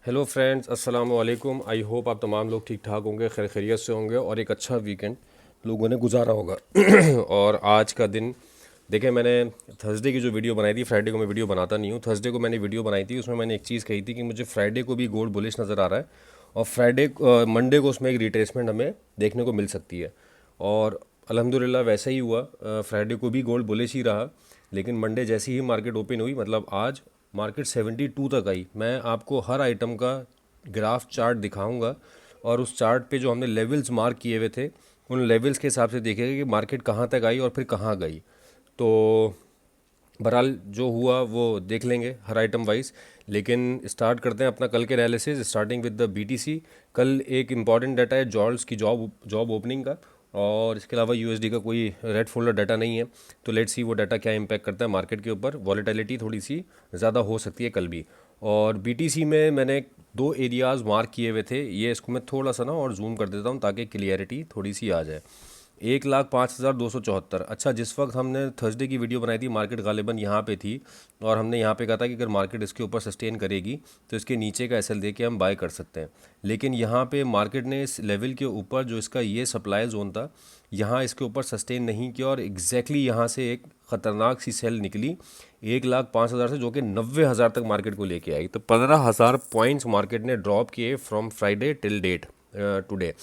Hello friends, अस्सलाम वालेकुम। I hope आप तमाम लोग ठीक ठाक होंगे, खैर खैरियत से होंगे और एक अच्छा वीकेंड लोगों ने गुजारा होगा। और आज का दिन देखें, मैंने थर्सडे की जो वीडियो बनाई थी, फ्राइडे को मैं वीडियो बनाता नहीं हूँ, थर्सडे को मैंने वीडियो बनाई थी। उसमें मैंने एक चीज़ कही थी कि मुझे फ्राइडे को भी गोल्ड बुलिश नज़र आ रहा है और मंडे को उसमें एक रिट्रेसमेंट हमें देखने को मिल सकती है। और अल्हम्दुलिल्लाह वैसा ही हुआ, फ्राइडे को भी गोल्ड बुलिश ही रहा। लेकिन मंडे जैसी ही मार्केट ओपन हुई, मतलब आज मार्केट 72 तक आई। मैं आपको हर आइटम का ग्राफ चार्ट दिखाऊंगा और उस चार्ट पे जो हमने लेवल्स मार्क किए हुए थे उन लेवल्स के हिसाब से देखेगा कि मार्केट कहाँ तक आई और फिर कहाँ गई। तो बहरहाल जो हुआ वो देख लेंगे हर आइटम वाइज। लेकिन स्टार्ट करते हैं अपना कल के analysis, starting with the BTC. कल एक इम्पॉर्टेंट डाटा है जॉल्स की जॉब ओपनिंग का, और इसके अलावा यूएसडी का कोई रेड फोल्डर डाटा नहीं है। तो लेट्स सी वो डाटा क्या इम्पैक्ट करता है मार्केट के ऊपर। वॉलेटिलिटी थोड़ी सी ज़्यादा हो सकती है कल भी। और बीटीसी में मैंने दो एरियाज़ मार्क किए हुए थे, ये इसको मैं थोड़ा सा ना और जूम कर देता हूँ ताकि क्लियरिटी थोड़ी सी आ जाए। 1,05,274। अच्छा, जिस वक्त हमने थर्सडे की वीडियो बनाई थी मार्केट गालिबन यहाँ पे थी और हमने यहाँ पे कहा था कि अगर मार्केट इसके ऊपर सस्टेन करेगी तो इसके नीचे का एसएल दे के हम बाय कर सकते हैं। लेकिन यहाँ पे मार्केट ने इस लेवल के ऊपर जो इसका ये सप्लाई जोन था यहाँ इसके ऊपर सस्टेन नहीं किया और एग्जैक्टली यहाँ से एक ख़तरनाक सी सेल निकली 1,05,000 से, जो कि 90,000 तक मार्केट को लेके आई। तो 15,000 पॉइंट्स मार्केट ने ड्रॉप किए from Friday till date today,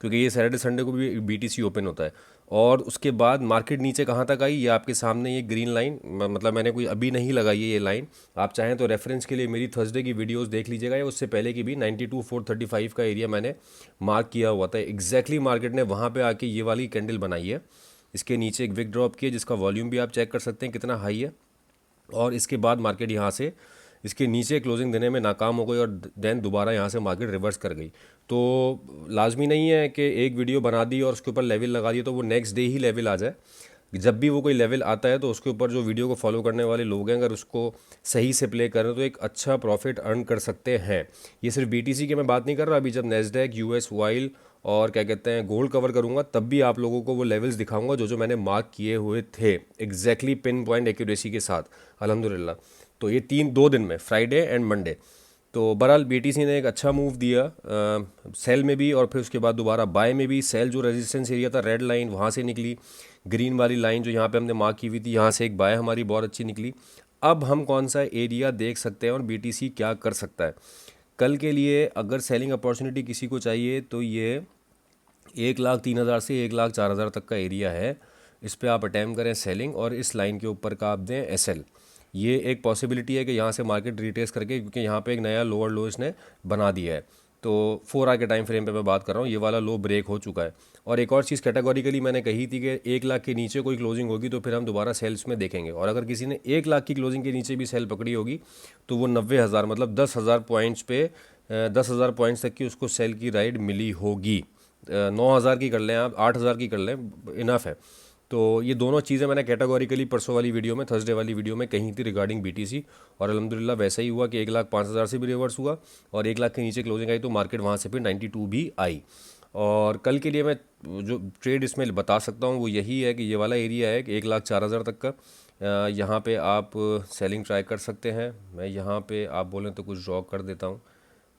क्योंकि ये सैटरडे संडे को भी बीटीसी ओपन होता है। और उसके बाद मार्केट नीचे कहाँ तक आई, ये आपके सामने ये ग्रीन लाइन, मतलब मैंने कोई अभी नहीं लगाई है ये लाइन। आप चाहें तो रेफरेंस के लिए मेरी थर्सडे की वीडियोस देख लीजिएगा, या उससे पहले की भी 92,435 का एरिया मैंने मार्क किया हुआ था। एग्जैक्टली मार्केट ने वहाँ पे आके ये वाली कैंडल बनाई है, इसके नीचे एक विक ड्रॉप किया जिसका वॉल्यूम भी आप चेक कर सकते हैं कितना हाई है। और इसके बाद मार्केट यहाँ से इसके नीचे क्लोजिंग देने में नाकाम हो गई और देन दोबारा यहाँ से मार्केट रिवर्स कर गई। तो लाजमी नहीं है कि एक वीडियो बना दी और उसके ऊपर लेवल लगा दिया तो वो नेक्स्ट डे ही लेवल आ जाए। जब भी वो कोई लेवल आता है तो उसके ऊपर जो वीडियो को फॉलो करने वाले लोग हैं, अगर उसको सही से प्ले करें तो एक अच्छा प्रॉफिट अर्न कर सकते हैं। ये सिर्फ बीटीसी की मैं बात नहीं कर रहा, अभी जब नेस्डैक, यूएस वाइल और क्या कहते हैं गोल्ड कवर करूंगा तब भी आप लोगों को वो लेवल्स दिखाऊंगा जो जो मैंने मार्क किए हुए थे, एग्जैक्टली पिन पॉइंट एक्यूरेसी के साथ, अल्हम्दुलिल्लाह। तो ये 2 दिन में, फ्राइडे एंड मंडे। तो बहरहाल बीटीसी ने एक अच्छा मूव दिया सेल में भी और फिर उसके बाद दोबारा बाय में भी। सेल जो रेजिस्टेंस एरिया था, रेड लाइन वहाँ से निकली, ग्रीन वाली लाइन जो यहाँ पे हमने मार्क की हुई थी यहाँ से एक बाय हमारी बहुत अच्छी निकली। अब हम कौन सा एरिया देख सकते हैं और बीटीसी क्या कर सकता है कल के लिए। अगर सेलिंग अपॉर्चुनिटी किसी को चाहिए तो ये 1,03,000 से 1,04,000 तक का एरिया है। इस पे आप अटैम्प्ट करें सेलिंग और इस लाइन के ऊपर का आप दें एसएल। ये एक पॉसिबिलिटी है कि यहाँ से मार्केट रिट्रेस करके, क्योंकि यहाँ पे एक नया लोअर लो इसने बना दिया है। तो 4 आवर के टाइम फ्रेम पे मैं बात कर रहा हूँ, ये वाला लो ब्रेक हो चुका है। और एक और चीज़ कैटेगोरिकली मैंने कही थी कि 1 लाख के नीचे कोई क्लोजिंग होगी तो फिर हम दोबारा सेल्स में देखेंगे, और अगर किसी ने 1 लाख की क्लोजिंग के नीचे भी सेल पकड़ी होगी तो वो 90,000 मतलब 10,000 पॉइंट्स पे 10,000 पॉइंट्स तक की उसको सेल की राइड मिली होगी। 9,000 की कर लें आप, 8,000 की कर लें, इनफ है। तो ये दोनों चीज़ें मैंने कैटेगोरिकली परसों वाली वीडियो में, थर्सडे वाली वीडियो में कही थी रिगार्डिंग बीटीसी, और अल्हम्दुलिल्लाह वैसा ही हुआ कि 1,05,000 से भी रिवर्स हुआ और 1 लाख के नीचे क्लोजिंग आई तो मार्केट वहाँ से फिर 92 भी आई। और कल के लिए मैं जो ट्रेड इसमें बता सकता हूँ वो यही है कि ये वाला एरिया है कि 1,04,000 तक का, यहाँ पे आप सेलिंग ट्राई कर सकते हैं। मैं यहाँ पे आप बोलें तो कुछ ड्रॉ कर देता हूँ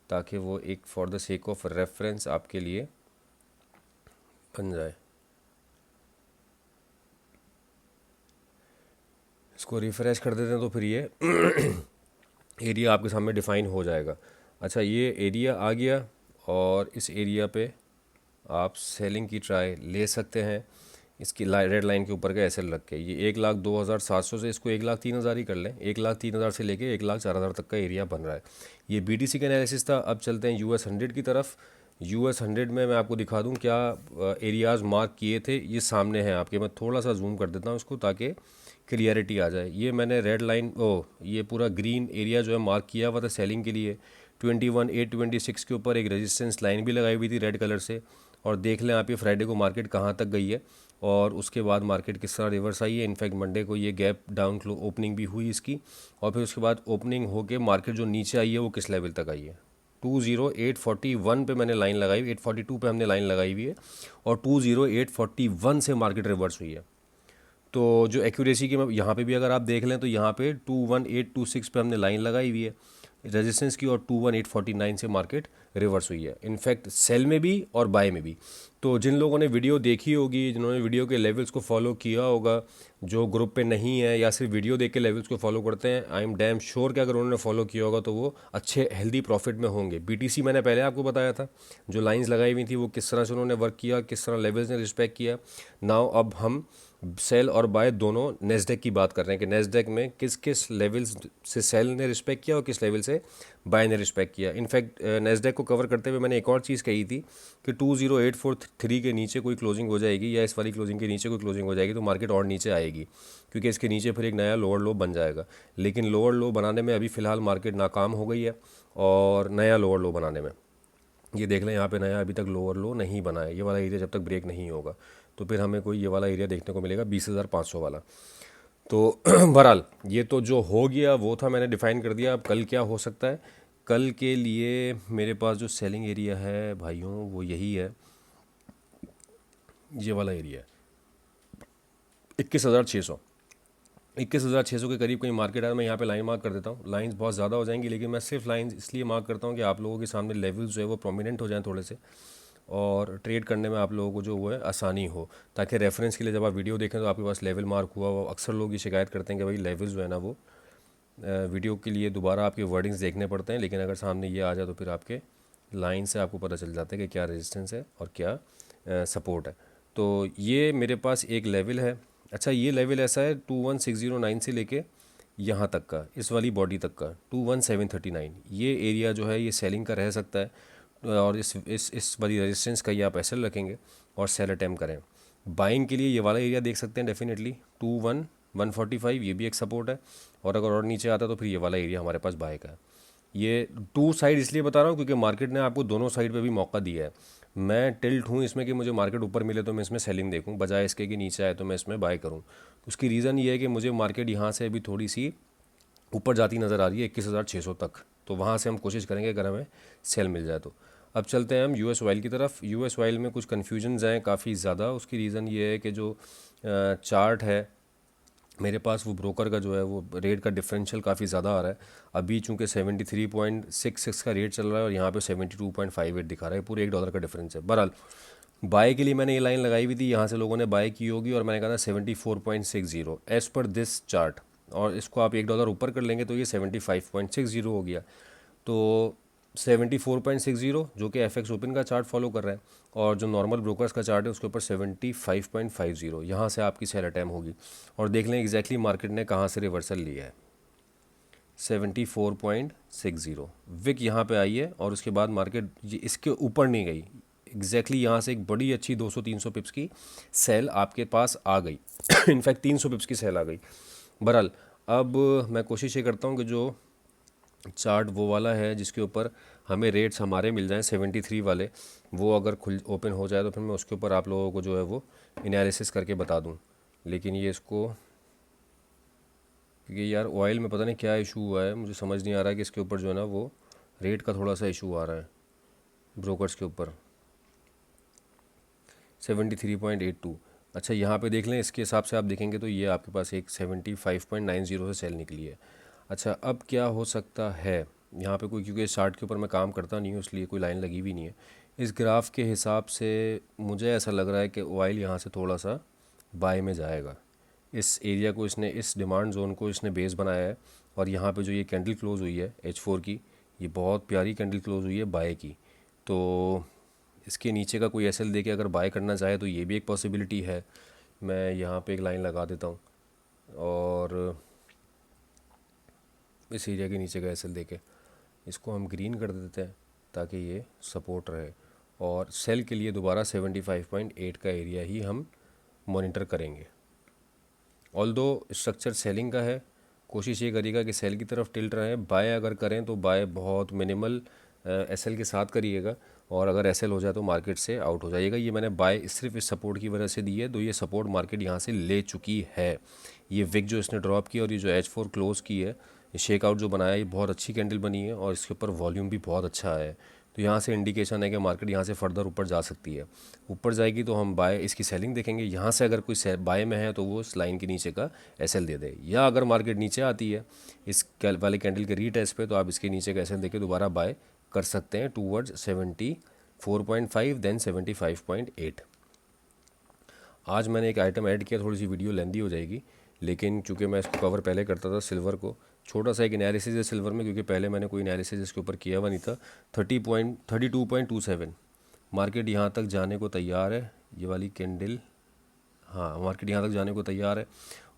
ताकि वो एक for the sake of reference आपके लिए बन जाए। इसको रिफ़्रेश कर देते हैं तो फिर ये एरिया आपके सामने डिफ़ाइन हो जाएगा। अच्छा, ये एरिया आ गया और इस एरिया पे आप सेलिंग की ट्राई ले सकते हैं इसकी रेड लाइन के ऊपर का एसएल रख के। ये 1,02,700 से इसको 1,03,000 ही कर लें, 1,03,000 से लेके 1,04,000 तक का एरिया बन रहा है। ये बीटीसी का एनालिसिस था। अब चलते हैं यूएस 100 की तरफ। यूएस 100 में मैं आपको दिखा दूं क्या एरियाज़ मार्क किए थे, ये सामने हैं आपके। मैं थोड़ा सा जूम कर देता हूँ इसको ताकि क्लियरिटी आ जाए। ये मैंने रेड लाइन ये पूरा ग्रीन एरिया जो है मार्क किया हुआ था सेलिंग के लिए। 21,826 के ऊपर एक रेजिस्टेंस लाइन भी लगाई हुई थी रेड कलर से। और देख लें आप ये फ्राइडे को मार्केट कहाँ तक गई है और उसके बाद मार्केट किस तरह रिवर्स आई है। इनफैक्ट मंडे को ये गैप डाउन ओपनिंग भी हुई इसकी, और फिर उसके बाद ओपनिंग होके मार्केट जो नीचे आई है वो किस लेवल तक आई है। 20841 पे मैंने लाइन लगाई हुई, 842 पे हमने लाइन लगाई हुई है और 20841 से मार्केट रिवर्स हुई है। तो जो एक्यूरेसी की मैं यहाँ पे भी अगर आप देख लें तो यहाँ पे 21826 पे हमने लाइन लगाई हुई है। रेजिस्टेंस की और 21849 से मार्केट रिवर्स हुई है, इनफैक्ट सेल में भी और बाय में भी। तो जिन लोगों ने वीडियो देखी होगी, जिन्होंने वीडियो के लेवल्स को फॉलो किया होगा, जो ग्रुप पे नहीं है या सिर्फ वीडियो देख के लेवल्स को फॉलो करते हैं, आई एम डैम श्योर कि अगर उन्होंने फॉलो किया होगा तो वो अच्छे हेल्दी प्रॉफिट में होंगे। बीटीसी मैंने पहले आपको बताया था, जो लाइंस लगाई हुई थी वो किस तरह से उन्होंने वर्क किया, किस तरह लेवल्स ने रिस्पेक्ट किया। नाउ अब हम सेल और बाय दोनों नेस्डेक की बात कर रहे हैं कि नेस्डेक में किस किस लेवल्स से सेल ने रिस्पेक्ट किया और किस लेवल से बाय ने रिस्पेक्ट किया। इनफैक्ट नेस्डेक को कवर करते हुए मैंने एक और चीज़ कही थी कि 20843 के नीचे कोई क्लोजिंग हो जाएगी या इस वाली क्लोजिंग के नीचे कोई क्लोजिंग हो जाएगी तो मार्केट और नीचे आएगी, क्योंकि इसके नीचे फिर एक नया लोअर लो बन जाएगा। लेकिन लोअर लो बनाने में अभी फ़िलहाल मार्केट नाकाम हो गई है, और नया लोअर लो बनाने में ये देख लें यहाँ पे नया अभी तक लोअर लो नहीं बना है। ये वाला एरिया जब तक ब्रेक नहीं होगा तो फिर हमें कोई ये वाला एरिया देखने को मिलेगा 20,500 वाला। तो बहरहाल ये तो जो हो गया वो था, मैंने डिफ़ाइन कर दिया। अब कल क्या हो सकता है, कल के लिए मेरे पास जो सेलिंग एरिया है भाइयों वो यही है, ये वाला एरिया है 21,600। 21,600 के करीब कहीं मार्केट है। मैं यहाँ पे लाइन मार्क कर देता हूँ। लाइंस बहुत ज़्यादा हो जाएंगी, लेकिन मैं सिर्फ लाइंस इसलिए मार्क करता हूँ कि आप लोगों के सामने लेवल्स जो है वो प्रोमिनेंट हो जाएं थोड़े से, और ट्रेड करने में आप लोगों को जो वो है आसानी हो, ताकि रेफरेंस के लिए जब आप वीडियो देखें तो आपके पास लेवल मार्क हुआ हो। अक्सर लोग ये शिकायत करते हैं कि भाई लेवल्स जो है ना वो वीडियो के लिए दोबारा आपके वर्डिंग्स देखने पड़ते हैं, लेकिन अगर सामने ये आ जाए तो फिर आपके लाइन से आपको पता चल जाता है कि क्या रेजिस्टेंस है और क्या सपोर्ट है। तो ये मेरे पास एक लेवल है। अच्छा, ये लेवल ऐसा है 21609 से लेके यहाँ तक का, इस वाली बॉडी तक का 21739, ये एरिया जो है ये सेलिंग का रह सकता है, और इस वाली रेजिस्टेंस का ये आप एसएल रखेंगे और सेल अटैम्प्ट करें। बाइंग के लिए ये वाला एरिया देख सकते हैं डेफिनेटली 21145, ये भी एक सपोर्ट है, और अगर और नीचे आता तो फिर ये वाला एरिया हमारे पास बाय का है। ये टू साइड इसलिए बता रहा हूँ क्योंकि मार्केट ने आपको दोनों साइड पे भी मौका दिया है। मैं टिल्ट हूँ इसमें कि मुझे मार्केट ऊपर मिले तो मैं इसमें सेलिंग देखूँ, बजाय इसके कि नीचे आए तो मैं इसमें बाय करूँ। उसकी रीज़न ये है कि मुझे मार्केट यहाँ से अभी थोड़ी सी ऊपर जाती नज़र आ रही है 21,600 तक, तो वहाँ से हम कोशिश करेंगे अगर हमें सेल मिल जाए तो। अब चलते हैं हम यूएस ऑयल की तरफ। यूएस ऑयल में कुछ कन्फ्यूजन्स हैं काफ़ी ज़्यादा। उसकी रीज़न ये है कि जो चार्ट है मेरे पास, वो ब्रोकर का जो है वो रेट का डिफरेंशियल काफ़ी ज़्यादा आ रहा है। अभी चूंकि 73.66 का रेट चल रहा है और यहाँ पे 72.58 दिखा रहा है, पूरे $1 का डिफरेंस है। बहरहाल बाय के लिए मैंने ये लाइन लगाई हुई थी, यहाँ से लोगों ने बाय की होगी और मैंने कहा था 74.60 एज़ पर दिस चार्ट, और इसको आप $1 ऊपर कर लेंगे तो ये 75.60 हो गया। तो 74.60 जो कि FX ओपन का चार्ट फॉलो कर रहा है, और जो नॉर्मल ब्रोकर्स का चार्ट है उसके ऊपर 75.50, यहाँ से आपकी सेल अटैम्प्ट होगी। और देख लें एग्जैक्टली मार्केट ने कहाँ से रिवर्सल लिया है, 74.60 विक यहाँ पे आई है, और उसके बाद मार्केट इसके ऊपर नहीं गई। एग्जैक्टली यहाँ से एक बड़ी अच्छी 200-300 पिप्स की सेल आपके पास आ गई इनफैक्ट 300 पिप्स की सेल आ गई। बहरहाल अब मैं कोशिश ये करता हूँ कि जो चार्ट वो वाला है जिसके ऊपर हमें रेट्स हमारे मिल जाएं 73 वाले, वो अगर खुल ओपन हो जाए तो फिर मैं उसके ऊपर आप लोगों को जो है वो एनालिसिस करके बता दूं। लेकिन ये इसको, क्योंकि यार ऑयल में पता नहीं क्या इशू हुआ है, मुझे समझ नहीं आ रहा है कि इसके ऊपर जो है ना वो रेट का थोड़ा सा इशू आ रहा है ब्रोकर्स के ऊपर 73.82। अच्छा यहाँ पे देख लें, इसके हिसाब से आप देखेंगे तो ये आपके पास एक 75.90 से सेल निकली है। अच्छा अब क्या हो सकता है यहाँ पे कोई, क्योंकि इस चार्ट के ऊपर मैं काम करता नहीं हूँ इसलिए कोई लाइन लगी भी नहीं है। इस ग्राफ के हिसाब से मुझे ऐसा लग रहा है कि ऑयल यहाँ से थोड़ा सा बाय में जाएगा। इस एरिया को इसने, इस डिमांड जोन को इसने बेस बनाया है, और यहाँ पे जो ये कैंडल क्लोज हुई है H4 की, ये बहुत प्यारी कैंडल क्लोज हुई है बाय की। तो इसके नीचे का कोई एसएल दे के अगर बाय करना चाहे तो ये भी एक पॉसिबिलिटी है। मैं यहाँ पे एक लाइन लगा देता हूँ और इस एरिया के नीचे का एसएल दे के इसको हम ग्रीन कर देते हैं ताकि ये सपोर्ट रहे, और सेल के लिए दोबारा 75.8 का एरिया ही हम मॉनिटर करेंगे। ऑल्दो स्ट्रक्चर सेलिंग का है, कोशिश ये करिएगा कि सेल की तरफ टिल्ट रहे। बाय अगर करें तो बाय बहुत मिनिमल एसएल के साथ करिएगा, और अगर एसएल हो जाए तो मार्केट से आउट हो जाइएगा। ये मैंने बाय सिर्फ इस सपोर्ट की वजह से दी है, तो ये सपोर्ट मार्केट यहाँ से ले चुकी है। ये विक जो इसने ड्रॉप की और ये जो H4 क्लोज़ की है, ये शेक आउट जो बनाया है, ये बहुत अच्छी कैंडल बनी है और इसके ऊपर वॉल्यूम भी बहुत अच्छा है। तो यहाँ से इंडिकेशन है कि मार्केट यहाँ से फर्दर ऊपर जा सकती है। ऊपर जाएगी तो हम बाय इसकी सेलिंग देखेंगे। यहाँ से अगर कोई बाय में है तो वो इस लाइन के नीचे का एसएल दे दे, या अगर मार्केट नीचे आती है इस वाले कैंडल के रीटेस्ट पे, तो आप इसके नीचे का एसएल देके दोबारा बाय कर सकते हैं टूवर्ड्स 74.5 देन 75.8। आज मैंने एक आइटम ऐड किया, थोड़ी सी वीडियो लेंदी हो जाएगी, लेकिन चूंकि मैं इसको कवर पहले करता था सिल्वर को, छोटा सा एक एनालिसिस है सिल्वर में, क्योंकि पहले मैंने कोई एनालिसिस इसके ऊपर किया हुआ नहीं था। 32.27 मार्केट यहाँ तक जाने को तैयार है। ये वाली कैंडल, हाँ मार्केट यहाँ तक जाने को तैयार है,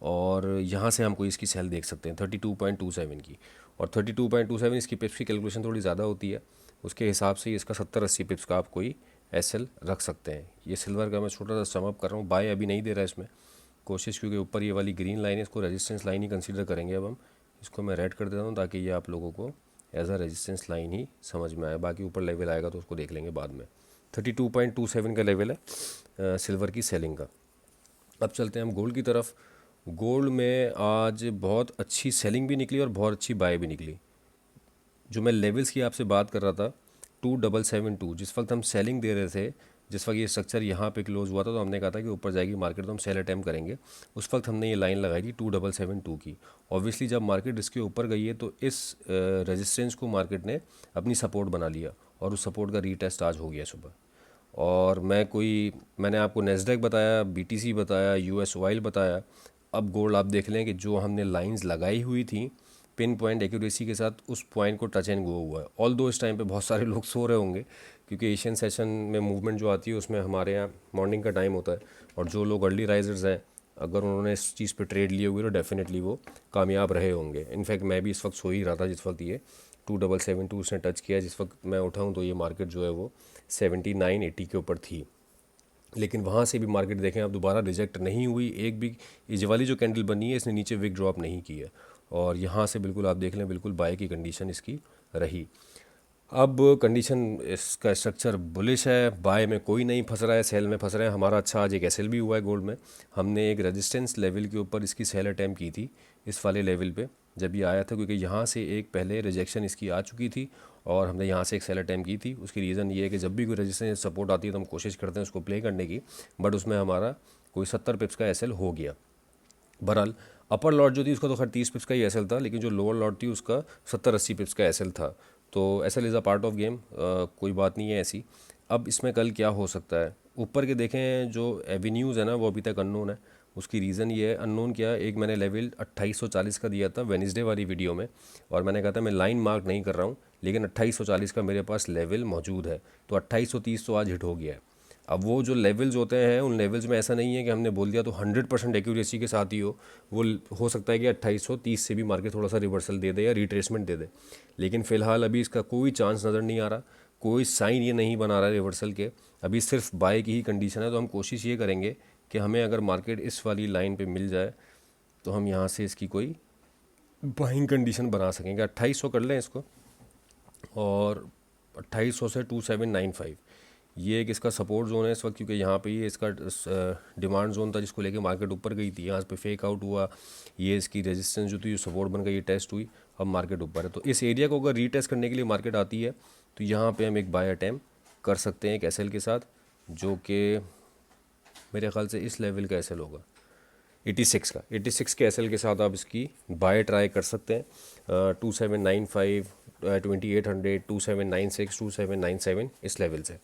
और यहाँ से हम कोई इसकी सेल देख सकते हैं 32.27 की। और 32.27 इसकी पिप्स की कैलकुलेशन थोड़ी ज़्यादा होती है, उसके हिसाब से इसका 70-80 पिप्स का आप कोई एसएल रख सकते हैं। ये सिल्वर का मैं छोटा सा सम अप कर रहा हूँ, बाय अभी नहीं दे रहा इसमें कोशिश, क्योंकि ऊपर ये वाली ग्रीन लाइन है, इसको रेजिस्टेंस लाइन ही कंसीडर करेंगे। अब हम इसको मैं रेड कर देता हूँ ताकि ये आप लोगों को एज अ रेजिस्टेंस लाइन ही समझ में आए, बाकी ऊपर लेवल आएगा तो उसको देख लेंगे बाद में। 32.27 का लेवल है सिल्वर की सेलिंग का। अब चलते हैं हम गोल्ड की तरफ। गोल्ड में आज बहुत अच्छी सेलिंग भी निकली और बहुत अच्छी बाय भी निकली। जो मैं लेवल्स की आपसे बात कर रहा था 2772, जिस वक्त हम सेलिंग दे रहे थे, जिस वक्त ये स्ट्रक्चर यहाँ पे क्लोज हुआ था, तो हमने कहा था कि ऊपर जाएगी मार्केट तो हम सेल अटैम्प्ट करेंगे। उस वक्त हमने ये लाइन लगाई थी 2772 की। ऑब्वियसली जब मार्केट इसके ऊपर गई है तो इस रेजिस्टेंस को मार्केट ने अपनी सपोर्ट बना लिया, और उस सपोर्ट का रीटेस्ट आज हो गया सुबह। और मैंने आपको नेस्डैक बताया, बीटीसी बताया, यूएस ऑयल बताया। अब गोल्ड आप देख लें कि जो हमने लाइंस लगाई हुई थी पिन पॉइंट एक्यूरेसी के साथ, उस पॉइंट को टच एंड गो हुआ है। ऑल दो इस टाइम पे बहुत सारे लोग सो रहे होंगे, क्योंकि एशियन सेशन में मूवमेंट जो आती है उसमें हमारे यहाँ मॉर्निंग का टाइम होता है, और जो लोग अर्ली राइजर्स हैं अगर उन्होंने इस चीज़ पे ट्रेड लिए हुए तो डेफिनेटली वो कामयाब रहे होंगे। इनफैक्ट मैं भी इस वक्त सो ही रहा था जिस वक्त ये 2772 उसने टच किया। जिस वक्त मैं उठा हूँ तो ये मार्केट जो है वो 7980 के ऊपर थी, लेकिन वहाँ से भी मार्केट देखें अब दोबारा रिजेक्ट नहीं हुई। एक भी ये वाली जो कैंडल बनी है इसने नीचे विक ड्रॉप नहीं की है, और यहाँ से बिल्कुल आप देख लें बिल्कुल बाय की कंडीशन इसकी रही। अब कंडीशन इसका स्ट्रक्चर बुलिश है, बाय में कोई नहीं फंस रहा है, सेल में फंस रहे हैं। हमारा अच्छा आज एक एसएल भी हुआ है गोल्ड में। हमने एक रेजिस्टेंस लेवल के ऊपर इसकी सेल अटैम्प्ट की थी इस वाले लेवल पे जब ये आया था, क्योंकि यहाँ से एक पहले रिजेक्शन इसकी आ चुकी थी और हमने यहाँ से एक सेल अटैम्प्ट की थी। उसकी रीज़न ये है कि जब भी कोई रेजिस्टेंस सपोर्ट आती है तो हम कोशिश करते हैं उसको प्ले करने की, बट उसमें हमारा कोई 70 पिप्स का एसएल हो गया। बहरहाल अपर लॉट जो थी उसका तो खैर 30 पिप्स का ही एसएल था, लेकिन जो लोअर लॉट थी उसका 70-80 पिप्स का एसएल था। तो SL is a part of game, कोई बात नहीं है ऐसी। अब इसमें कल क्या हो सकता है, ऊपर के देखें जो एवेन्यूज़ है ना वो अभी तक अननोन है। उसकी रीज़न ये है, अननोन क्या, एक मैंने लेवल 2840 का दिया था वेडनेसडे वाली वीडियो में, और मैंने कहा था मैं लाइन मार्क नहीं कर रहा हूँ, लेकिन 2840 का मेरे पास लेवल मौजूद है। तो 2830 तो आज हिट हो गया है। अब वो जो लेवल्स होते हैं उन लेवल्स में ऐसा नहीं है कि हमने बोल दिया तो 100% एक्यूरेसी के साथ ही वो हो सकता है कि 2830 से भी मार्केट थोड़ा सा रिवर्सल दे दे या रिट्रेसमेंट दे दे, लेकिन फ़िलहाल अभी इसका कोई चांस नज़र नहीं आ रहा, कोई साइन ये नहीं बना रहा है रिवर्सल के। अभी सिर्फ बाय की ही कंडीशन है। तो हम कोशिश ये करेंगे कि हमें अगर मार्केट इस वाली लाइन पे मिल जाए तो हम यहाँ से इसकी कोई बाइंग कंडीशन बना सकेंगे। 2800 कर लें इसको, और 2800 से 2795 ये एक इसका सपोर्ट जोन है इस वक्त, क्योंकि यहाँ पे ये इसका डिमांड जोन था जिसको लेके मार्केट ऊपर गई थी। यहाँ पे फेक आउट हुआ, ये इसकी रेजिस्टेंस जो थी जो सपोर्ट बन गई, ये टेस्ट हुई, अब मार्केट ऊपर है। तो इस एरिया को अगर रीटेस्ट करने के लिए मार्केट आती है तो यहाँ पे हम एक बाय अटैम्प्ट कर सकते हैं एक एसएल के साथ, जो कि मेरे ख्याल से इस लेवल का एसएल होगा 86 का। 86 के एसएल के साथ आप इसकी बाय ट्राई कर सकते हैं। 2795, 2800, 2796, 2797 इस लेवल से।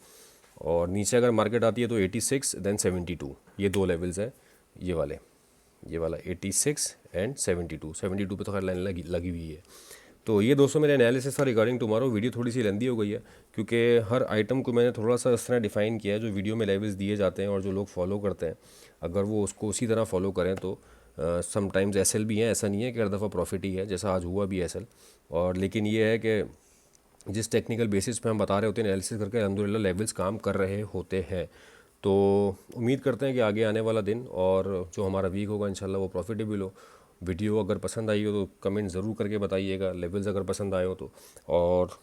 और नीचे अगर मार्केट आती है तो 86 देन 72, ये दो लेवल्स है ये वाला 86 एंड 72 पे तो खैर लाइन लगी हुई है। तो ये दोस्तों मेरा एनालिसिस था रिगार्डिंग टुमारो। वीडियो थोड़ी सी लेंदी हो गई है, क्योंकि हर आइटम को मैंने थोड़ा सा इस तरह डिफ़ाइन किया है। जो वीडियो में लेवल्स दिए जाते हैं और जो लोग फॉलो करते हैं अगर वो उसको उसी तरह फॉलो करें तो समटाइम्स एसएल भी है, ऐसा नहीं है कि हर दफ़ा प्रॉफिट ही है, जैसा आज हुआ भी एसएल। और लेकिन ये है कि जिस टेक्निकल बेसिस पे हम बता रहे होते हैं एनालिसिस करके, अल्हम्दुलिल्लाह लेवल्स काम कर रहे होते हैं। तो उम्मीद करते हैं कि आगे आने वाला दिन और जो हमारा वीक होगा इंशाल्लाह वो प्रॉफिटेबल हो। वीडियो अगर पसंद आई हो तो कमेंट ज़रूर करके बताइएगा, लेवल्स अगर पसंद आए हो तो, और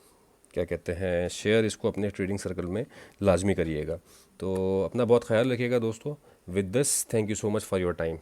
क्या कहते हैं शेयर इसको अपने ट्रेडिंग सर्कल में लाजमी करिएगा। तो अपना बहुत ख्याल रखिएगा दोस्तों। With this thank you so much for your time.